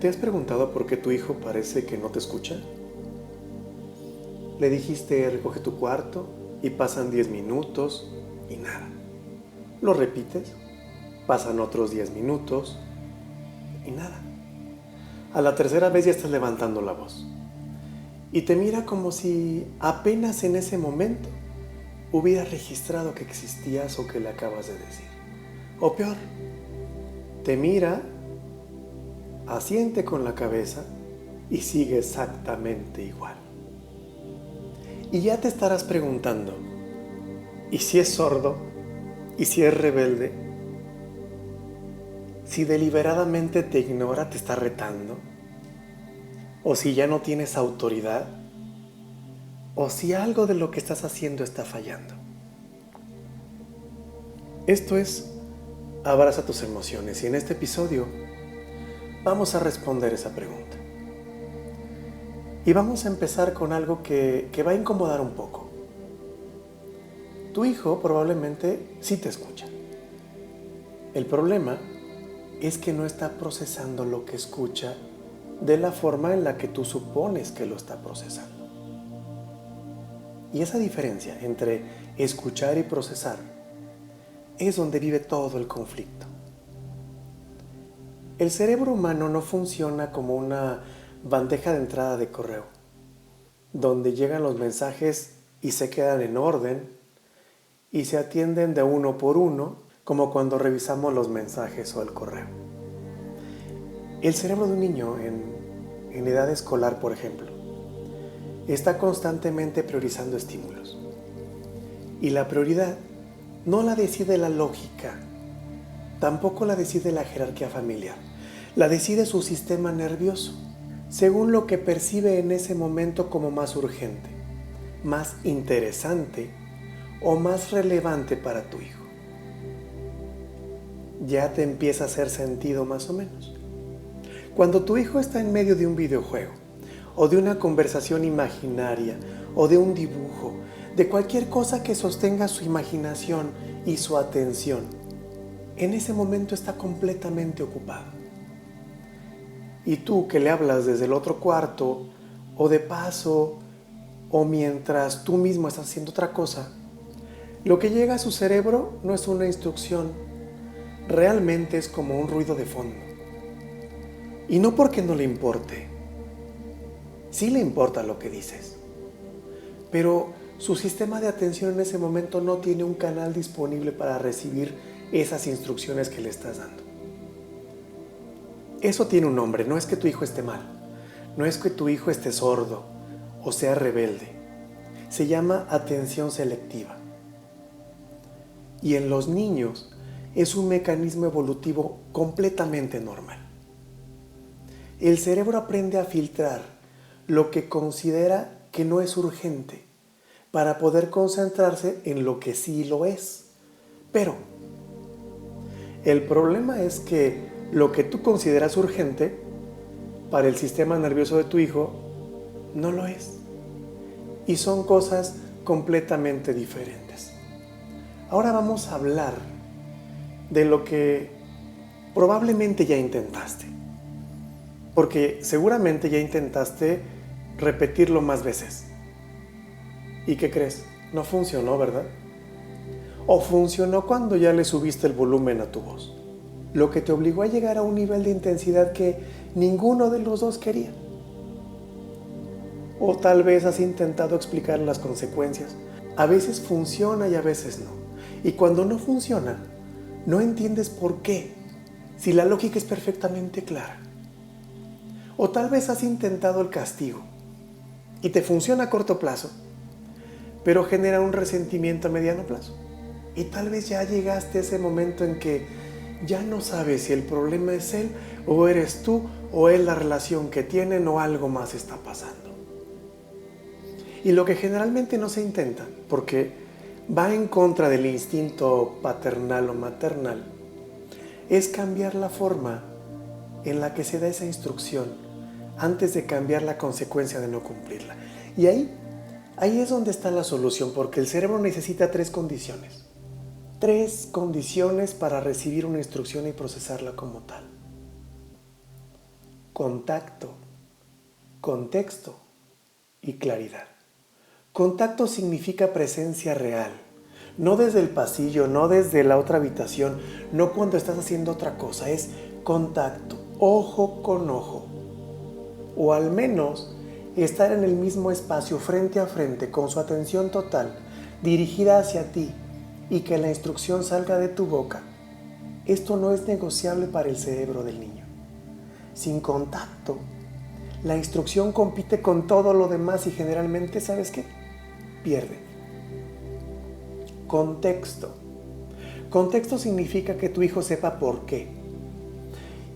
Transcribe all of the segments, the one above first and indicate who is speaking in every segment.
Speaker 1: ¿Te has preguntado por qué tu hijo parece que no te escucha? Le dijiste recoge tu cuarto y pasan 10 minutos y nada. Lo repites, pasan otros 10 minutos y nada. A la tercera vez ya estás levantando la voz y te mira como si apenas en ese momento hubiera registrado que existías o que le acabas de decir. O peor, te mira, asiente con la cabeza y sigue exactamente igual. Y ya te estarás preguntando, ¿y si es sordo? ¿Y si es rebelde? ¿Si deliberadamente te ignora, te está retando? ¿O si ya no tienes autoridad? ¿O si algo de lo que estás haciendo está fallando? Esto es Abraza tus emociones y en este episodio vamos a responder esa pregunta. Y vamos a empezar con algo que va a incomodar un poco. Tu hijo probablemente sí te escucha. El problema es que no está procesando lo que escucha de la forma en la que tú supones que lo está procesando. Y esa diferencia entre escuchar y procesar es donde vive todo el conflicto. El cerebro humano no funciona como una bandeja de entrada de correo, donde llegan los mensajes y se quedan en orden y se atienden de uno por uno, como cuando revisamos los mensajes o el correo. El cerebro de un niño en edad escolar, por ejemplo, está constantemente priorizando estímulos. Y la prioridad no la decide la lógica, tampoco la decide la jerarquía familiar, la decide su sistema nervioso, según lo que percibe en ese momento como más urgente, más interesante o más relevante para tu hijo. Ya te empieza a hacer sentido más o menos. Cuando tu hijo está en medio de un videojuego, o de una conversación imaginaria, o de un dibujo, de cualquier cosa que sostenga su imaginación y su atención, en ese momento está completamente ocupado. Y tú que le hablas desde el otro cuarto, o de paso, o mientras tú mismo estás haciendo otra cosa, lo que llega a su cerebro no es una instrucción, realmente es como un ruido de fondo. Y no porque no le importe, sí le importa lo que dices, pero su sistema de atención en ese momento no tiene un canal disponible para recibir esas instrucciones que le estás dando. Eso tiene un nombre, no es que tu hijo esté mal, no es que tu hijo esté sordo o sea rebelde. Se llama atención selectiva. Y en los niños es un mecanismo evolutivo completamente normal. El cerebro aprende a filtrar lo que considera que no es urgente para poder concentrarse en lo que sí lo es. Pero el problema es que lo que tú consideras urgente para el sistema nervioso de tu hijo no lo es. Y son cosas completamente diferentes. Ahora vamos a hablar de lo que probablemente ya intentaste. Porque seguramente ya intentaste repetirlo más veces. ¿Y qué crees? No funcionó, ¿verdad? O funcionó cuando ya le subiste el volumen a tu voz, lo que te obligó a llegar a un nivel de intensidad que ninguno de los dos quería. O tal vez has intentado explicar las consecuencias. A veces funciona y a veces no. Y cuando no funciona, no entiendes por qué, si la lógica es perfectamente clara. O tal vez has intentado el castigo y te funciona a corto plazo, pero genera un resentimiento a mediano plazo. Y tal vez ya llegaste a ese momento en que ya no sabes si el problema es él o eres tú o es la relación que tienen o algo más está pasando. Y lo que generalmente no se intenta, porque va en contra del instinto paternal o maternal, es cambiar la forma en la que se da esa instrucción antes de cambiar la consecuencia de no cumplirla. Y ahí es donde está la solución, porque el cerebro necesita 3 condiciones. 3 condiciones para recibir una instrucción y procesarla como tal. contacto, contexto y claridad. Contacto significa presencia real, no desde el pasillo, no desde la otra habitación, no cuando estás haciendo otra cosa, es contacto, ojo con ojo, o al menos estar en el mismo espacio frente a frente con su atención total dirigida hacia ti y que la instrucción salga de tu boca. Esto no es negociable para el cerebro del niño. Sin contacto, la instrucción compite con todo lo demás y generalmente, ¿sabes qué? Pierde. Contexto. Contexto significa que tu hijo sepa por qué.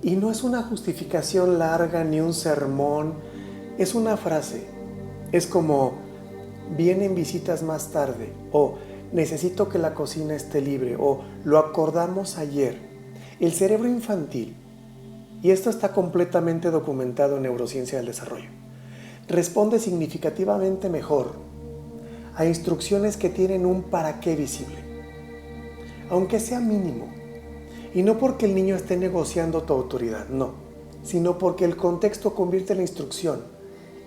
Speaker 1: Y no es una justificación larga ni un sermón, es una frase. Es como, vienen visitas más tarde, o necesito que la cocina esté libre, o lo acordamos ayer. El cerebro infantil, y esto está completamente documentado en neurociencia del desarrollo, responde significativamente mejor a instrucciones que tienen un para qué visible, aunque sea mínimo. Y no porque el niño esté negociando tu autoridad, no, sino porque el contexto convierte la instrucción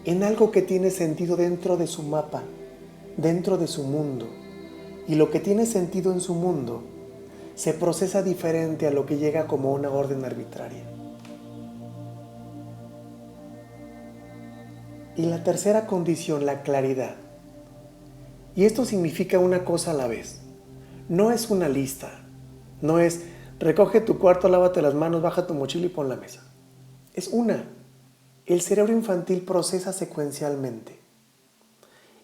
Speaker 1: en algo que tiene sentido dentro de su mapa, dentro de su mundo. Y lo que tiene sentido en su mundo se procesa diferente a lo que llega como una orden arbitraria. Y la tercera condición, la claridad. Y esto significa una cosa a la vez. No es una lista. No es, recoge tu cuarto, lávate las manos, baja tu mochila y pon la mesa. Es una. El cerebro infantil procesa secuencialmente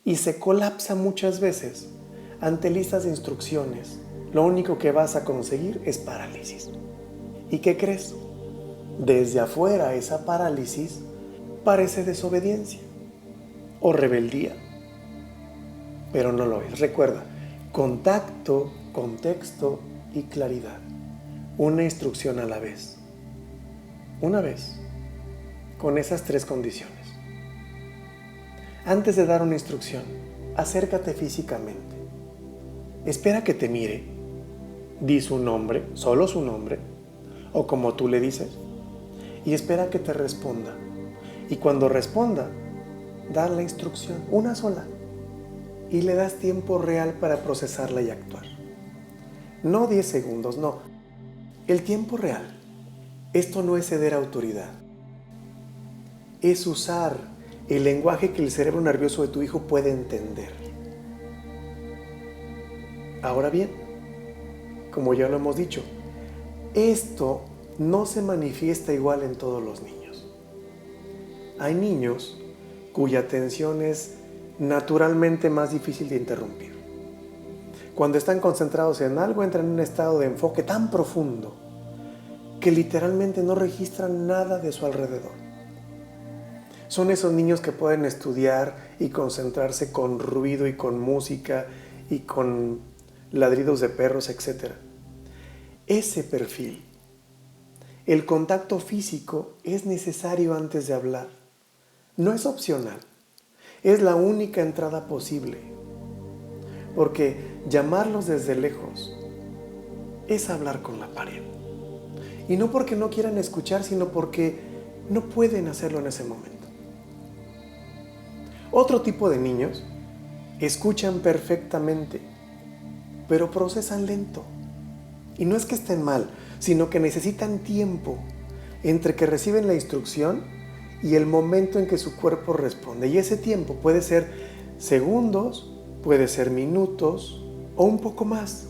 Speaker 1: y se colapsa muchas veces ante listas de instrucciones. Lo único que vas a conseguir es parálisis. ¿Y qué crees? Desde afuera esa parálisis parece desobediencia o rebeldía, pero no lo es. Recuerda, contacto, contexto y claridad. Una instrucción a la vez. Una vez, con esas tres condiciones. Antes de dar una instrucción, acércate físicamente. Espera que te mire. Di su nombre, solo su nombre, o como tú le dices, y espera que te responda. Y cuando responda, da la instrucción, una sola, y le das tiempo real para procesarla y actuar. No 10 segundos, no. El tiempo real. Esto no es ceder autoridad. Es usar el lenguaje que el cerebro nervioso de tu hijo puede entender. Ahora bien, como ya lo hemos dicho, esto no se manifiesta igual en todos los niños. Hay niños cuya atención es naturalmente más difícil de interrumpir. Cuando están concentrados en algo, entran en un estado de enfoque tan profundo que literalmente no registran nada de su alrededor. Son esos niños que pueden estudiar y concentrarse con ruido y con música y con ladridos de perros, etc. Ese perfil, el contacto físico es necesario antes de hablar. No es opcional, es la única entrada posible. Porque llamarlos desde lejos es hablar con la pared. Y no porque no quieran escuchar, sino porque no pueden hacerlo en ese momento. Otro tipo de niños escuchan perfectamente, pero procesan lento. Y no es que estén mal, sino que necesitan tiempo entre que reciben la instrucción y el momento en que su cuerpo responde. Y ese tiempo puede ser segundos, puede ser minutos o un poco más.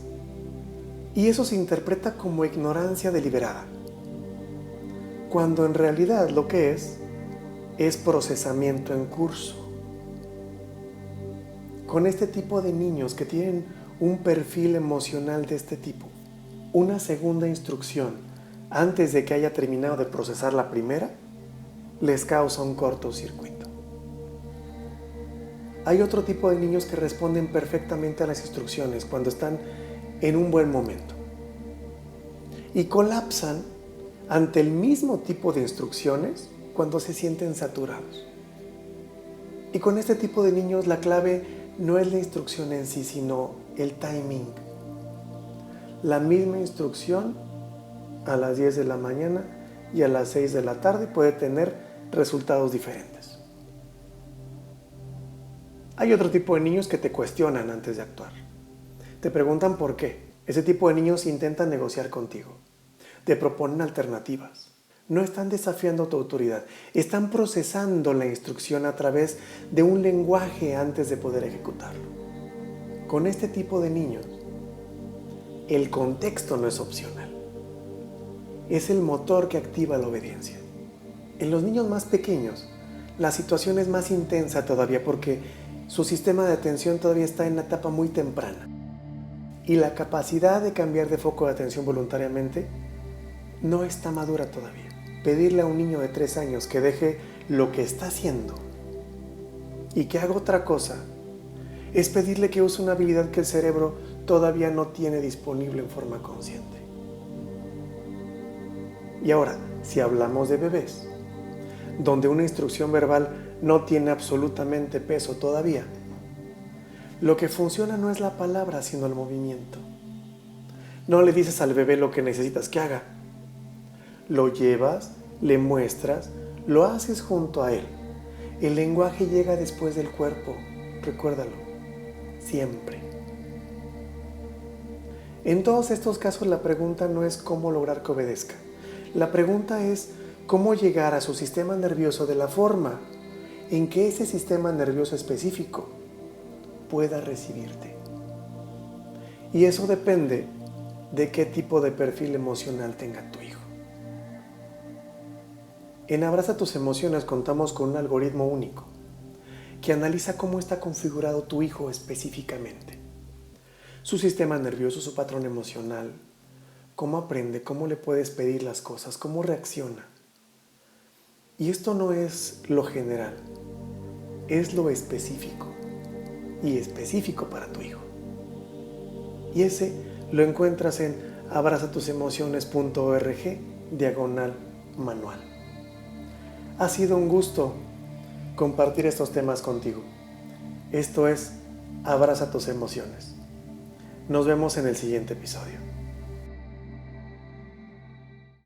Speaker 1: Y eso se interpreta como ignorancia deliberada, cuando en realidad lo que es procesamiento en curso. Con este tipo de niños que tienen un perfil emocional de este tipo, una segunda instrucción antes de que haya terminado de procesar la primera, les causa un cortocircuito. Hay otro tipo de niños que responden perfectamente a las instrucciones cuando están en un buen momento y colapsan ante el mismo tipo de instrucciones cuando se sienten saturados. Y con este tipo de niños la clave no es la instrucción en sí, sino el timing. La misma instrucción a las 10 de la mañana y a las 6 de la tarde puede tener resultados diferentes. Hay otro tipo de niños que te cuestionan antes de actuar. Te preguntan por qué. Ese tipo de niños intentan negociar contigo. Te proponen alternativas. No están desafiando tu autoridad. Están procesando la instrucción a través de un lenguaje antes de poder ejecutarlo. Con este tipo de niños, el contexto no es opcional. Es el motor que activa la obediencia. En los niños más pequeños, la situación es más intensa todavía porque su sistema de atención todavía está en una etapa muy temprana. Y la capacidad de cambiar de foco de atención voluntariamente no está madura todavía. Pedirle a un niño de 3 años que deje lo que está haciendo y que haga otra cosa es pedirle que use una habilidad que el cerebro todavía no tiene disponible en forma consciente. Y ahora, si hablamos de bebés, donde una instrucción verbal no tiene absolutamente peso todavía, lo que funciona no es la palabra, sino el movimiento. No le dices al bebé lo que necesitas que haga. Lo llevas, le muestras, lo haces junto a él. El lenguaje llega después del cuerpo, recuérdalo, siempre. En todos estos casos la pregunta no es cómo lograr que obedezca. La pregunta es cómo llegar a su sistema nervioso de la forma en que ese sistema nervioso específico pueda recibirte. Y eso depende de qué tipo de perfil emocional tenga tu hijo. En Abraza tus emociones contamos con un algoritmo único que analiza cómo está configurado tu hijo específicamente. Su sistema nervioso, su patrón emocional, cómo aprende, cómo le puedes pedir las cosas, cómo reacciona. Y esto no es lo general, es lo específico y específico para tu hijo. Y ese lo encuentras en abrazatusemociones.org/manual. Ha sido un gusto compartir estos temas contigo. Esto es Abraza tus emociones. Nos vemos en el siguiente episodio.